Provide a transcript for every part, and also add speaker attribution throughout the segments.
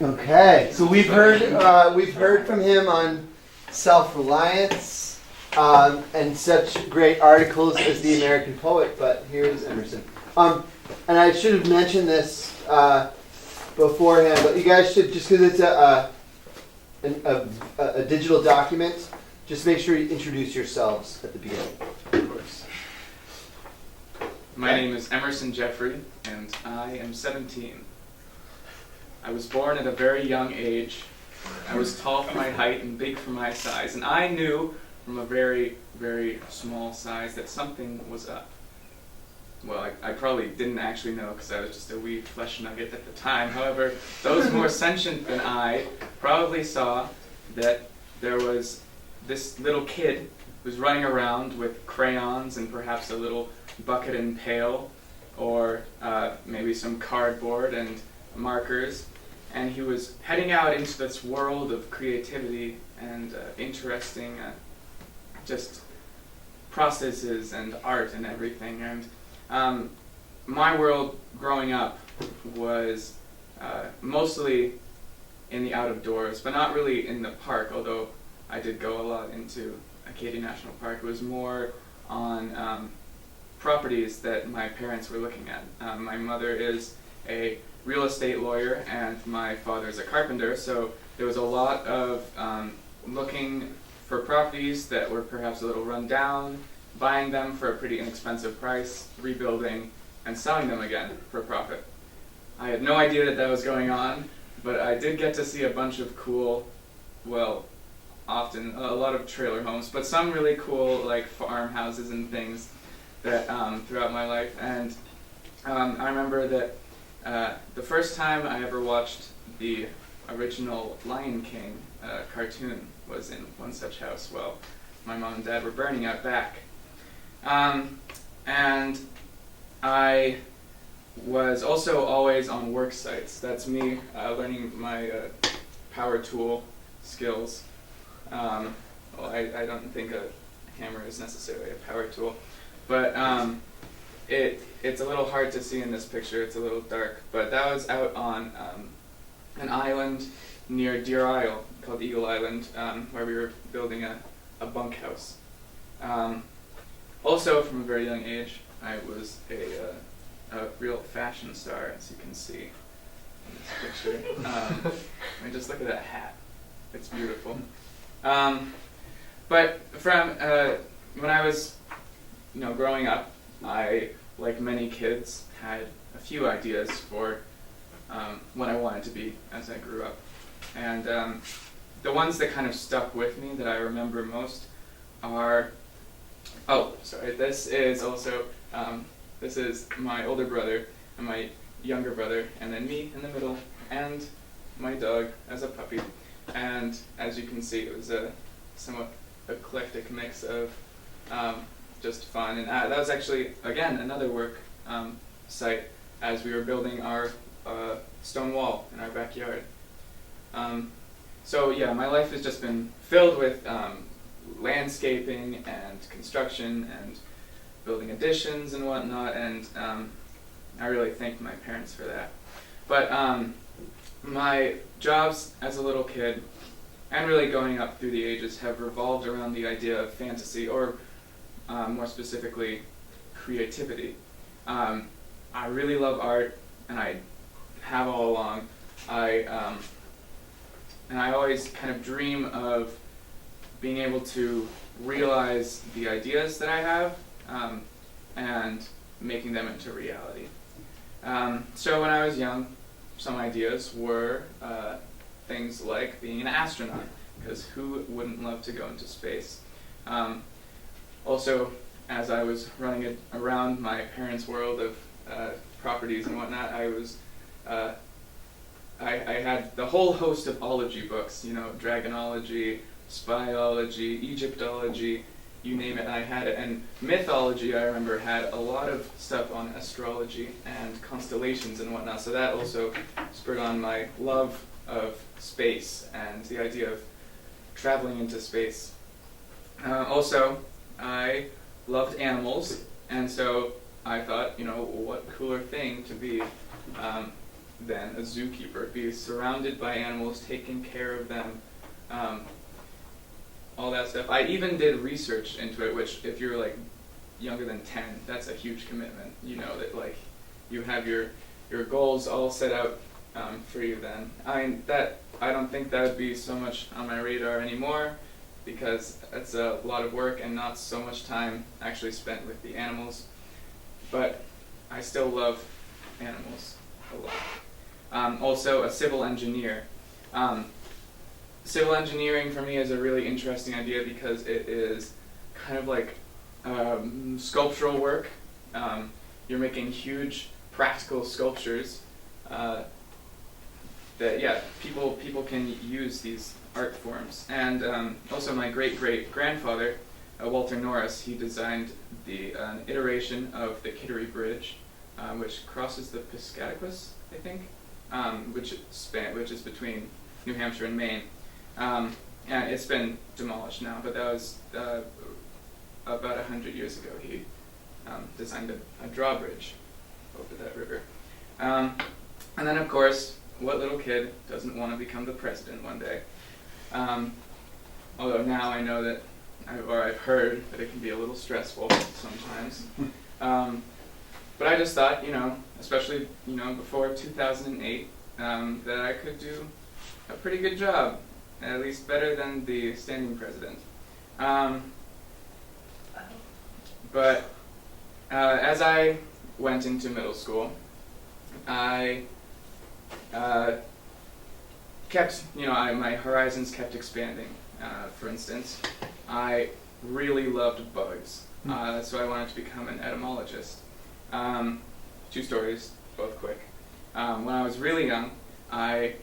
Speaker 1: Okay, so we've heard from him on self-reliance and such great articles as The American Poet. But here's Emerson. And I should have mentioned this beforehand, but you guys should, just because it's a digital document, just make sure you introduce yourselves at the beginning, of course.
Speaker 2: My name is Emerson Jeffery, and I am 17. I was born at a very young age. I was tall for my height and big for my size, and I knew from a very, very small size that something was up. Well, I probably didn't actually know because I was just a wee flesh nugget at the time. However, those more sentient than I probably saw that there was this little kid who was running around with crayons and perhaps a little bucket and pail, or maybe some cardboard and markers, and he was heading out into this world of creativity and interesting just processes and art and everything. And my world growing up was mostly in the out of doors, but not really in the park, although I did go a lot into Acadia National Park. It was more on properties that my parents were looking at. My mother is a real estate lawyer and my father is a carpenter, so there was a lot of looking for properties that were perhaps a little run down, buying them for a pretty inexpensive price, rebuilding, and selling them again for profit. I had no idea that that was going on, but I did get to see a bunch of cool, well, often a lot of trailer homes, but some really cool like farmhouses and things that throughout my life. And I remember that the first time I ever watched the original Lion King cartoon was in one such house while my mom and dad were burning out back. And I was also always on work sites. That's me learning my power tool skills. Well, I don't think a hammer is necessarily a power tool, but it's a little hard to see in this picture. It's a little dark, but that was out on an island near Deer Isle called Eagle Island, where we were building a bunkhouse. Also, from a very young age, I was a real fashion star, as you can see in this picture. I mean, just look at that hat. It's beautiful. But from when I was, growing up, I, like many kids, had a few ideas for what I wanted to be as I grew up. And the ones that kind of stuck with me that I remember most are, this is also, this is my older brother and my younger brother, and then me in the middle, and my dog as a puppy. And as you can see, it was a somewhat eclectic mix of just fun. And that was actually, again, another work site as we were building our stone wall in our backyard. So yeah, my life has just been filled with landscaping and construction and building additions and whatnot, and I really thank my parents for that. But my jobs as a little kid, and really going up through the ages, have revolved around the idea of fantasy, or more specifically, creativity. I really love art, and I have all along. And I always kind of dream of being able to realize the ideas that I have and making them into reality. So when I was young, some ideas were things like being an astronaut, because who wouldn't love to go into space? Also, as I was running around my parents' world of properties and whatnot, I had the whole host of ology books, dragonology, spyology, Egyptology, you name it, I had it. And mythology, I remember, had a lot of stuff on astrology and constellations and whatnot, so that also spurred on my love of space and the idea of traveling into space. Also, I loved animals, and so I thought, what cooler thing to be than a zookeeper. Be surrounded by animals, taking care of them, all that stuff. I even did research into it, which if you're like younger than 10, that's a huge commitment. You know that like you have your goals all set out for you then. I don't think that would be so much on my radar anymore, because it's a lot of work and not so much time actually spent with the animals. But I still love animals a lot. Also a civil engineer. Civil engineering for me is a really interesting idea because it is kind of like sculptural work. You're making huge practical sculptures that people can use these art forms. And also my great-great-grandfather, Walter Norris, he designed the iteration of the Kittery Bridge, which crosses the Piscataquis, I think, which is between New Hampshire and Maine. And it's been demolished now, but that was about 100 years ago. He designed a drawbridge over that river. And then, of course, what little kid doesn't want to become the president one day? Although now I know that, I've heard that it can be a little stressful sometimes. But I just thought, especially, before 2008, that I could do a pretty good job, at least better than the standing president. But as I went into middle school, I kept, my horizons kept expanding. For instance, I really loved bugs, so I wanted to become an etymologist. 2 stories, both quick. When I was really young, I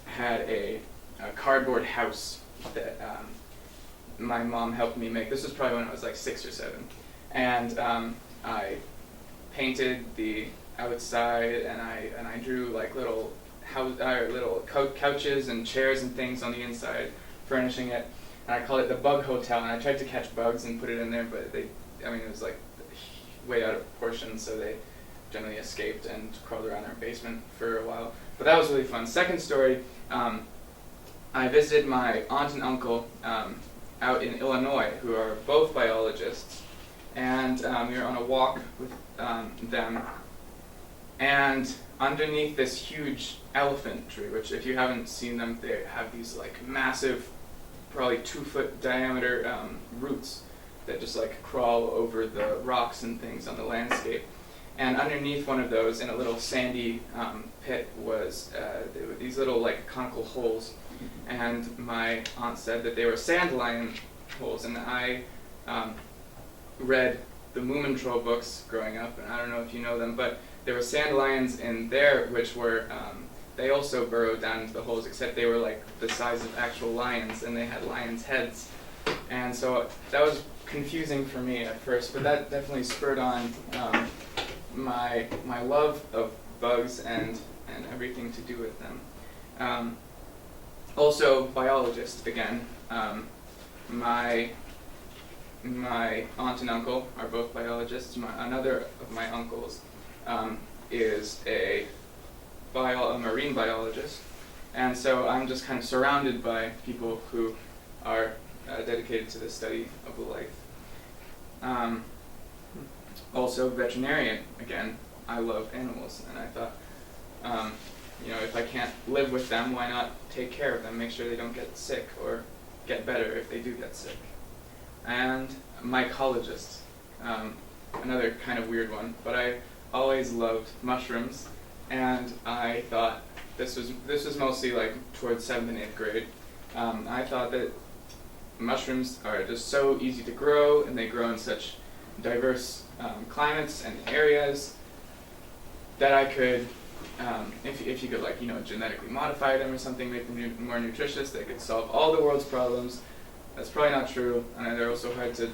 Speaker 2: had a cardboard house that my mom helped me make. This was probably when I was like 6 or 7. And I painted the outside, and I drew like little couches and chairs and things on the inside, furnishing it. And I called it the Bug Hotel. And I tried to catch bugs and put it in there, but it was like way out of proportion, so they generally escaped and crawled around our basement for a while. But that was really fun. Second story, I visited my aunt and uncle out in Illinois, who are both biologists, and we were on a walk with them, and underneath this huge elephant tree, which if you haven't seen them, they have these like massive, probably 2-foot diameter roots that just like crawl over the rocks and things on the landscape. And underneath one of those, in a little sandy pit, was there were these little like conical holes. And my aunt said that they were sand lion holes. And I read the Moomintroll books growing up, and I don't know if you know them, but there were sand lions in there which were, they also burrowed down into the holes, except they were like the size of actual lions, and they had lions' heads. And so that was confusing for me at first, but that definitely spurred on my love of bugs and everything to do with them. Also, biologist again. My aunt and uncle are both biologists. Another of my uncles is a marine biologist, and so I'm just kind of surrounded by people who are dedicated to the study of the life. Also veterinarian, again, I love animals, and I thought, if I can't live with them, why not take care of them, make sure they don't get sick, or get better if they do get sick. And mycologist, another kind of weird one, but I always loved mushrooms, and I thought, this was mostly like towards 7th and 8th grade, I thought that mushrooms are just so easy to grow, and they grow in such diverse climates and areas that I could, if you could genetically modify them or something, make them more nutritious, they could solve all the world's problems. That's probably not true, and they're also hard to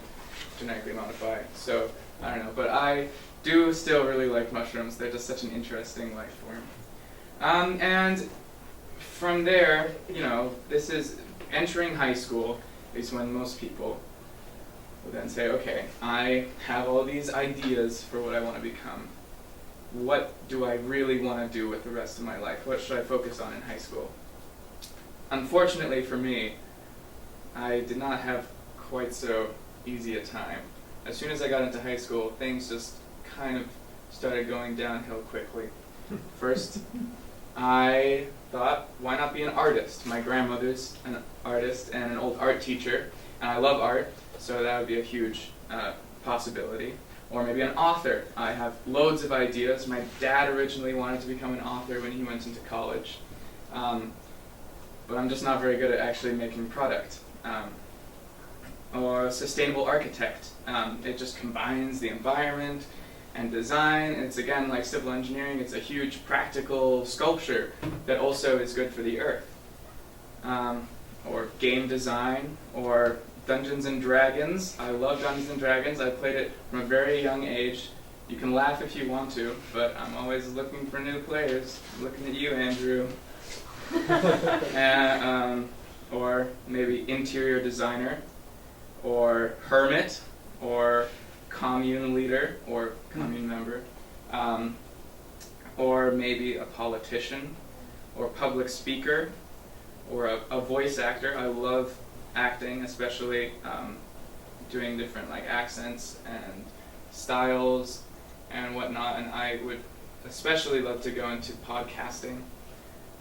Speaker 2: genetically modify, so I don't know. But I do still really like mushrooms. They're just such an interesting life form. And from there, this is entering high school is when most people will then say, okay, I have all these ideas for what I want to become. what do I really want to do with the rest of my life? What should I focus on in high school? Unfortunately for me, I did not have quite so easy a time. As soon as I got into high school, things just kind of started going downhill quickly. First, I thought, why not be an artist? My grandmother's an artist and an old art teacher, and I love art, so that would be a huge possibility. Or maybe an author. I have loads of ideas. My dad originally wanted to become an author when he went into college, but I'm just not very good at actually making product. Or a sustainable architect. It just combines the environment and design. It's again like civil engineering. It's a huge practical sculpture that also is good for the earth. Or game design, or Dungeons and Dragons. I love Dungeons and Dragons. I played it from a very young age. You can laugh if you want to, but I'm always looking for new players. I'm looking at you, Andrew. Or maybe interior designer, or hermit, or commune leader, or commune member, or maybe a politician, or public speaker, or a voice actor. I love acting, especially doing different like accents and styles and whatnot, and I would especially love to go into podcasting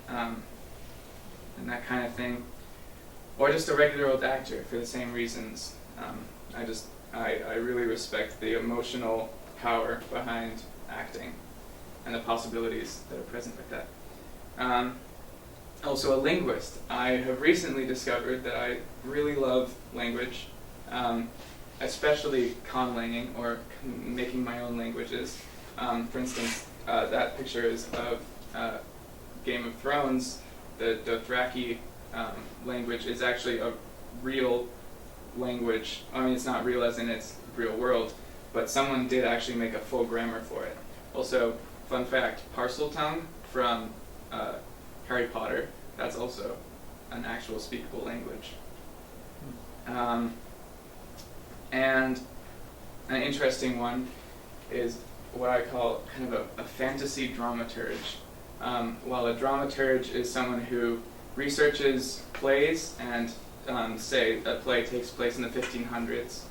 Speaker 2: and that kind of thing. Or just a regular old actor for the same reasons. I really respect the emotional power behind acting and the possibilities that are present with that. Also a linguist. I have recently discovered that I really love language, especially conlanging or making my own languages. For instance, that picture is of Game of Thrones. The Dothraki language is actually a real language. I mean, it's not real as in it's real world, but someone did actually make a full grammar for it. Also, fun fact, Parseltongue from Harry Potter, that's also an actual speakable language. And an interesting one is what I call kind of a fantasy dramaturge. While a dramaturge is someone who researches plays and say a play takes place in the 1500s,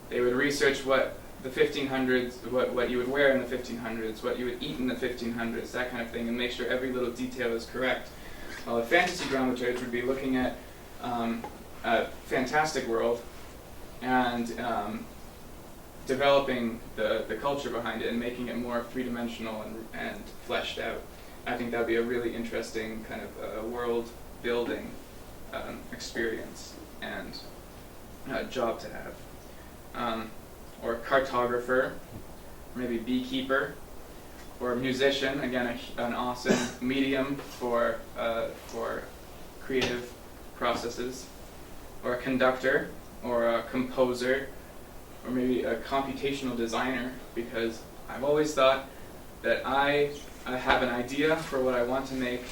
Speaker 2: they would research what the 1500s, what you would wear in the 1500s, what you would eat in the 1500s, that kind of thing, and make sure every little detail is correct. While a fantasy dramaturge would be looking at a fantastic world and developing the culture behind it and making it more three-dimensional and fleshed out. I think that would be a really interesting kind of world-building experience and job to have. Or cartographer, maybe beekeeper, or musician, again an awesome medium for creative processes, or a conductor, or a composer, or maybe a computational designer, because I've always thought that I have an idea for what I want to make,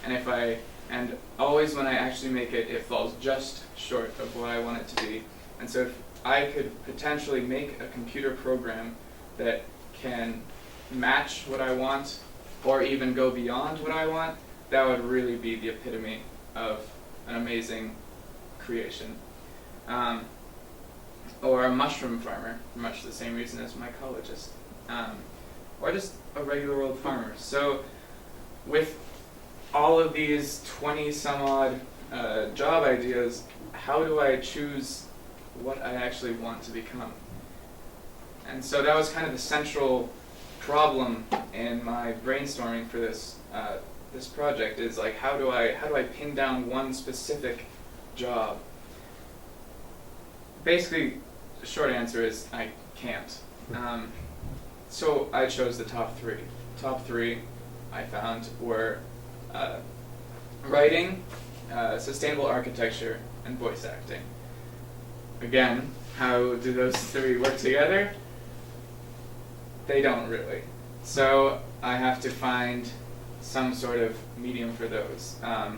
Speaker 2: and always when I actually make it, it falls just short of what I want it to be. And so if I could potentially make a computer program that can match what I want, or even go beyond what I want, that would really be the epitome of an amazing creation. Or a mushroom farmer, for much the same reason as mycologist. Or just a regular old farmer. So with all of these 20 some odd job ideas, how do I choose what I actually want to become? And so that was kind of the central problem in my brainstorming for this this project, is like how do I pin down one specific job? Basically, the short answer is I can't. So I chose the top three. Top three I found were writing, sustainable architecture, and voice acting. Again, how do those three work together? They don't really. So I have to find some sort of medium for those. I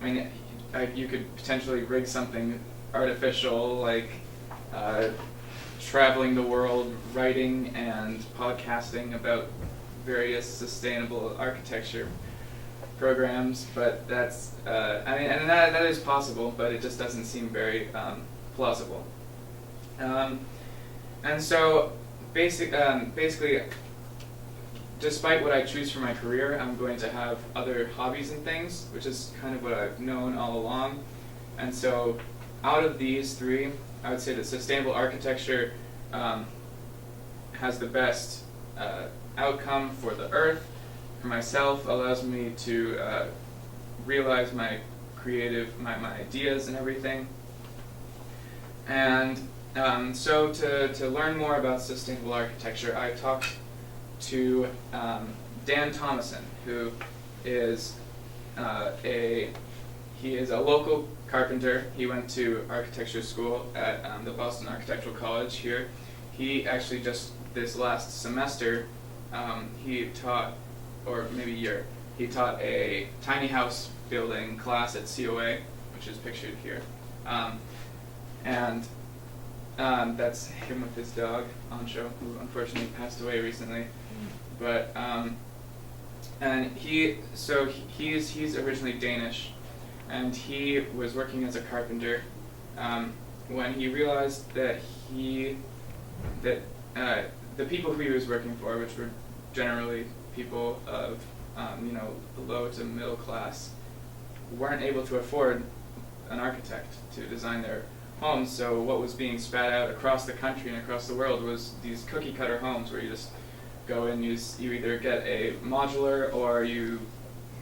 Speaker 2: mean, you could potentially rig something artificial, like traveling the world, writing and podcasting about various sustainable architecture programs, but that's, and that is possible, but it just doesn't seem very plausible. And so, basically, despite what I choose for my career, I'm going to have other hobbies and things, which is kind of what I've known all along. And so, out of these three, I would say that sustainable architecture has the best outcome for the earth, for myself, allows me to realize my my ideas and everything. And so to learn more about sustainable architecture, I talked to Dan Thomason, who is he is a local carpenter. He went to architecture school at the Boston Architectural College here. He actually just this last semester he taught, or maybe year, he taught a tiny house building class at COA, which is pictured here. And that's him with his dog, Ancho, who unfortunately passed away recently. But and he's originally Danish, and he was working as a carpenter when he realized that the people who he was working for, which were generally people of low to middle class, weren't able to afford an architect to design their homes. So what was being spat out across the country and across the world was these cookie cutter homes where you just go in, you either get a modular or you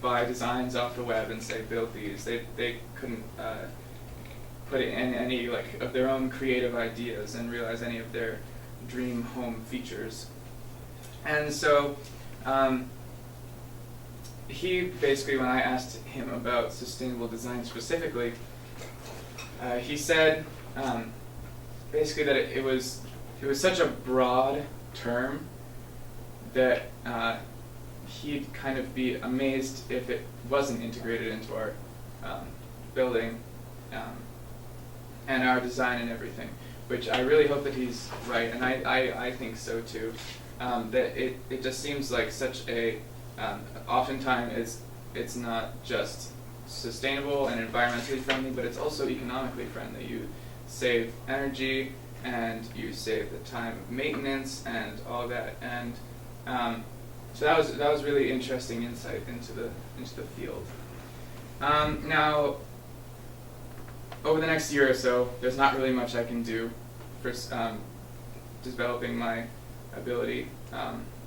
Speaker 2: buy designs off the web and say build these. They couldn't put in any of their own creative ideas and realize any of their dream home features. And so he basically, when I asked him about sustainable design specifically, he said basically that it was such a broad term that he'd kind of be amazed if it wasn't integrated into our building and our design and everything, which I really hope that he's right, and I think so too. That it just seems like such a, oftentimes it's not just sustainable and environmentally friendly, but it's also economically friendly. You save energy and you save the time of maintenance and all that, and so that was really interesting insight into the field. Now, over the next year or so, there's not really much I can do for developing my ability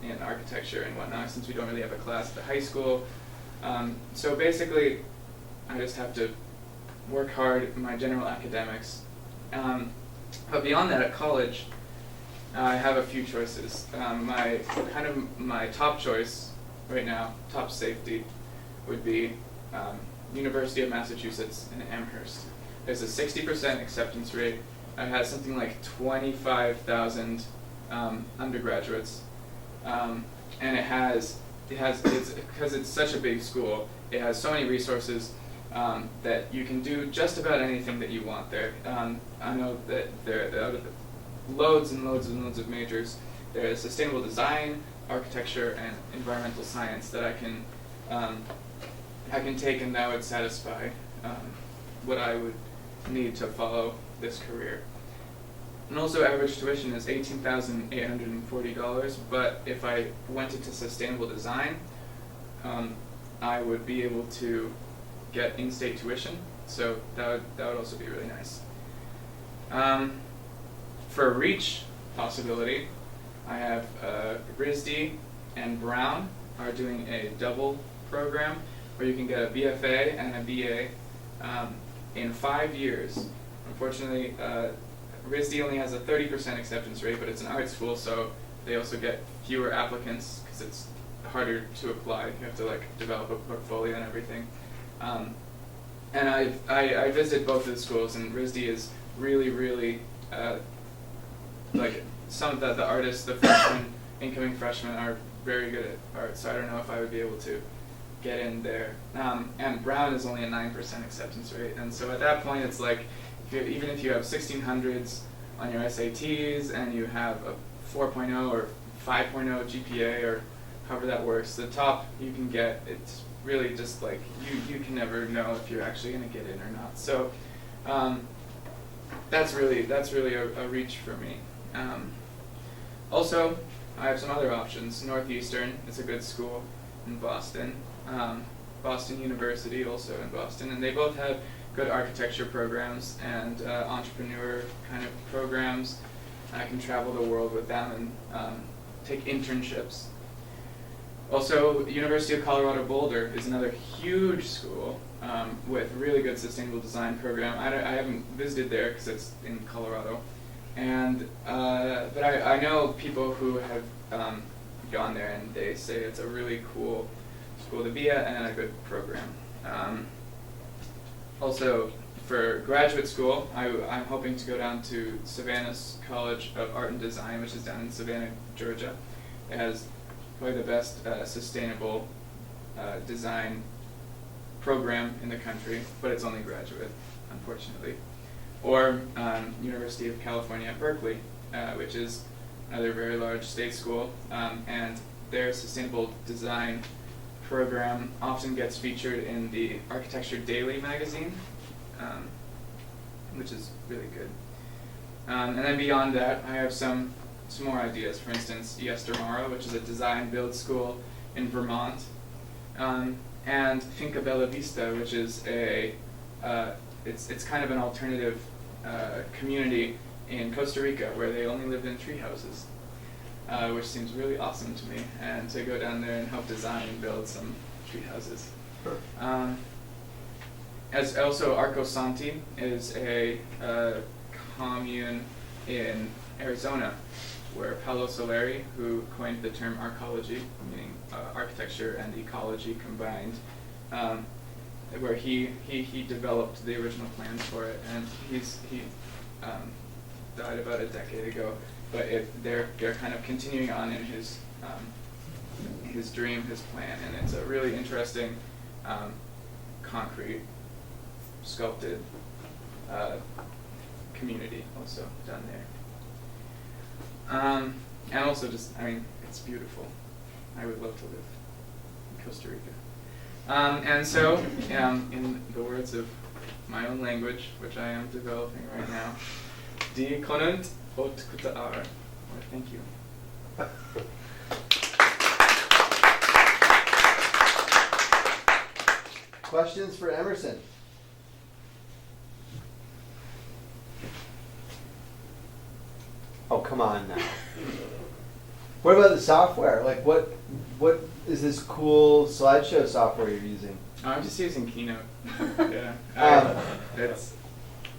Speaker 2: in architecture and whatnot, since we don't really have a class at the high school. So basically, I just have to work hard in my general academics. But beyond that, at college, I have a few choices. My top choice right now, top safety, would be University of Massachusetts in Amherst. There's a 60% acceptance rate. It has something like 25,000 undergraduates, and it's because it's such a big school. It has so many resources that you can do just about anything that you want there. I know that there are loads and loads and loads of majors. There's sustainable design, architecture, and environmental science that I can take, and that would satisfy what I would need to follow this career. And also, average tuition is $18,840, but if I went into sustainable design, I would be able to get in-state tuition, so that would also be really nice. For a reach possibility, I have RISD and Brown are doing a double program where you can get a BFA and a BA in 5 years. Unfortunately, RISD only has a 30% acceptance rate, but it's an art school, so they also get fewer applicants because it's harder to apply. You have to develop a portfolio and everything. And I visited both of the schools, and RISD is really, really some of the artists, the incoming freshmen are very good at art, so I don't know if I would be able to get in there. And Brown is only a 9% acceptance rate, and so at that point it's like, even if you have 1600s on your SATs and you have a 4.0 or 5.0 GPA or however that works. The top you can get, it's really just like you can never know if you're actually going to get in or not. So that's really a reach for me. Also, I have some other options. Northeastern is a good school in Boston. Boston University also in Boston, and they both have good architecture programs and entrepreneur kind of programs. I can travel the world with them and take internships. Also, University of Colorado Boulder is another huge school with really good sustainable design program. I haven't visited there because it's in Colorado, and but I know people who have gone there, and they say it's a really cool school to be at and a good program. Also, for graduate school, I'm hoping to go down to Savannah's College of Art and Design, which is down in Savannah, Georgia. It has probably the best sustainable design program in the country, but it's only graduate, unfortunately. Or University of California at Berkeley, which is another very large state school, and their sustainable design program often gets featured in the Architecture Daily magazine, which is really good. And then beyond that, I have some more ideas. For instance, Yestermorrow, which is a design build school in Vermont, and Finca Bella Vista, which is it's kind of an alternative community in Costa Rica where they only live in tree houses, which seems really awesome to me, and to go down there and help design and build some tree houses. As also Arco Santi is a commune in Arizona, where Paolo Soleri, who coined the term arcology, meaning architecture and ecology combined, where he developed the original plans for it, and he died about a decade ago. But they're kind of continuing on in his dream, his plan, and it's a really interesting concrete sculpted community also down there. And also just, it's beautiful. I would love to live in Costa Rica. And so, in the words of my own language, which I am developing right now, Die Konant ot Kutaar, or thank you.
Speaker 1: Questions for Emerson? Oh, come on now. What about the software? Like, what is this cool slideshow software you're using?
Speaker 2: I'm just using Keynote. Yeah.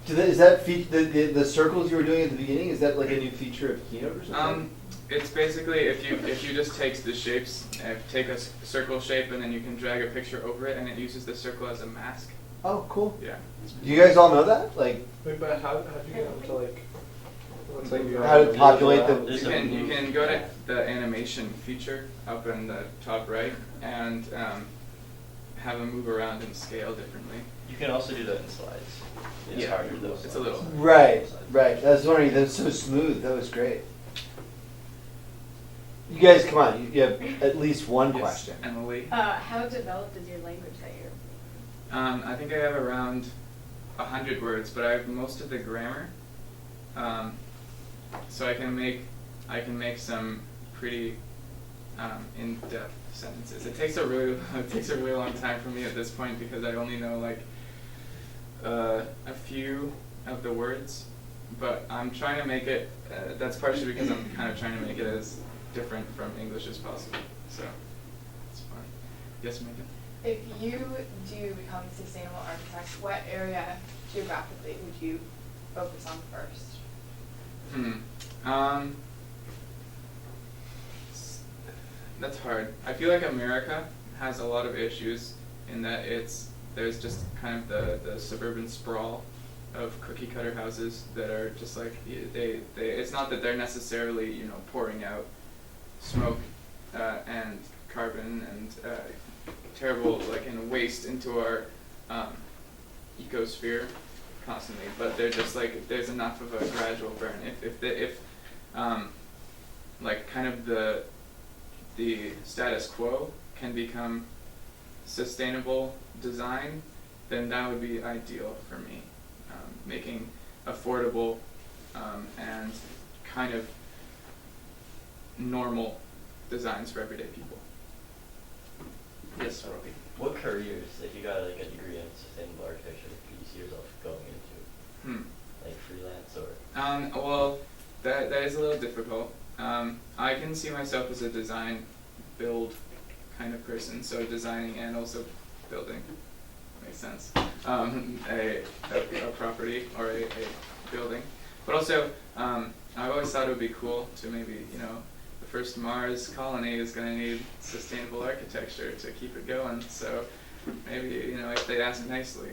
Speaker 1: Is that the circles you were doing at the beginning? Is that like a new feature of Keynote or something?
Speaker 2: It's basically if you just take the shapes, take a circle shape, and then you can drag a picture over it, and it uses the circle as a mask.
Speaker 1: Oh, cool.
Speaker 2: Yeah.
Speaker 1: Do you guys all know that? Like,
Speaker 3: Wait, but how do you get up to like? What's like
Speaker 1: how to populate the?
Speaker 2: You can go to the animation feature up in the top right and have them move around and scale differently.
Speaker 4: You can also do that in slides. It's
Speaker 2: Yeah,
Speaker 4: harder though.
Speaker 2: it's a little.
Speaker 1: Right. I was wondering. That's so smooth. That was great. You guys, come on. You have at least one
Speaker 2: Yes,
Speaker 1: question.
Speaker 2: Emily.
Speaker 5: How developed is your language that you're?
Speaker 2: I think I have around 100 words, but I have most of the grammar. So I can make some pretty in-depth sentences. It takes a really long time for me at this point because I only know like a few of the words, but I'm trying to make it. That's partially because I'm kind of trying to make it as different from English as possible. So it's fun. Yes, Megan.
Speaker 5: If you do become a sustainable architect, what area geographically would you focus on first?
Speaker 2: That's hard. I feel like America has a lot of issues in that there's just kind of the suburban sprawl of cookie cutter houses that are just like they it's not that they're necessarily pouring out smoke and carbon and terrible and waste into our ecosphere constantly, but they're just like there's enough of a gradual burn. If kind of the the status quo can become sustainable design, then that would be ideal for me. Making affordable and kind of normal designs for everyday people.
Speaker 4: Yes, Robbie. What careers, if you got like a degree in sustainable architecture, could you see yourself going into? Like freelance or?
Speaker 2: Well, that is a little difficult. I can see myself as a design build kind of person, so designing and also building. Makes sense. A property or a building. But also, I've always thought it would be cool to maybe, the first Mars colony is going to need sustainable architecture to keep it going. So maybe, if they ask nicely,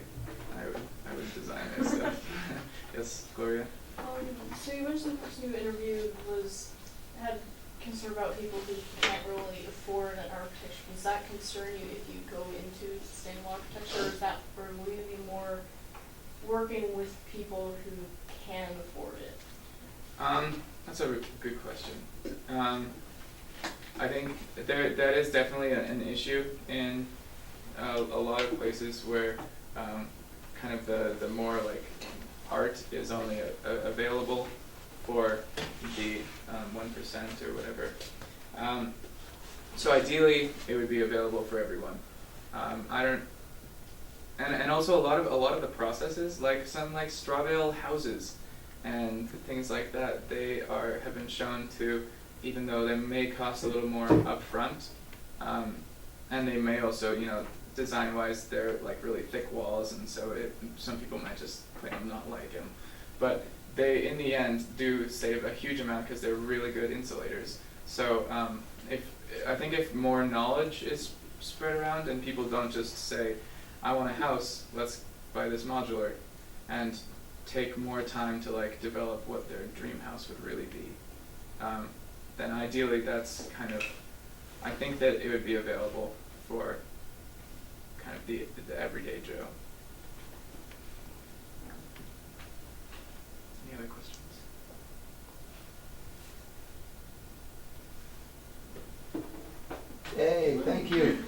Speaker 2: I would design their stuff. Yes, Gloria?
Speaker 6: So you mentioned the person you interviewed had concern about people who can't really afford an architecture. Does that concern you if you go into sustainable architecture, or will you be more working with people who can afford it?
Speaker 2: That's a good question. I think that is definitely an issue in a lot of places where kind of the more like art is only available for the 1% or whatever. So ideally, it would be available for everyone. And also a lot of the processes, like some like straw bale houses and things like that, have been shown to, even though they may cost a little more upfront, and they may also, design-wise, they're like really thick walls, and so some people might just claim not like them, but they, in the end, do save a huge amount because they're really good insulators. So I think if more knowledge is spread around and people don't just say, I want a house, let's buy this modular, and take more time to like develop what their dream house would really be, then ideally that's kind of, I think that it would be available for kind of the everyday Joe. Any other questions?
Speaker 1: Hey, thank you.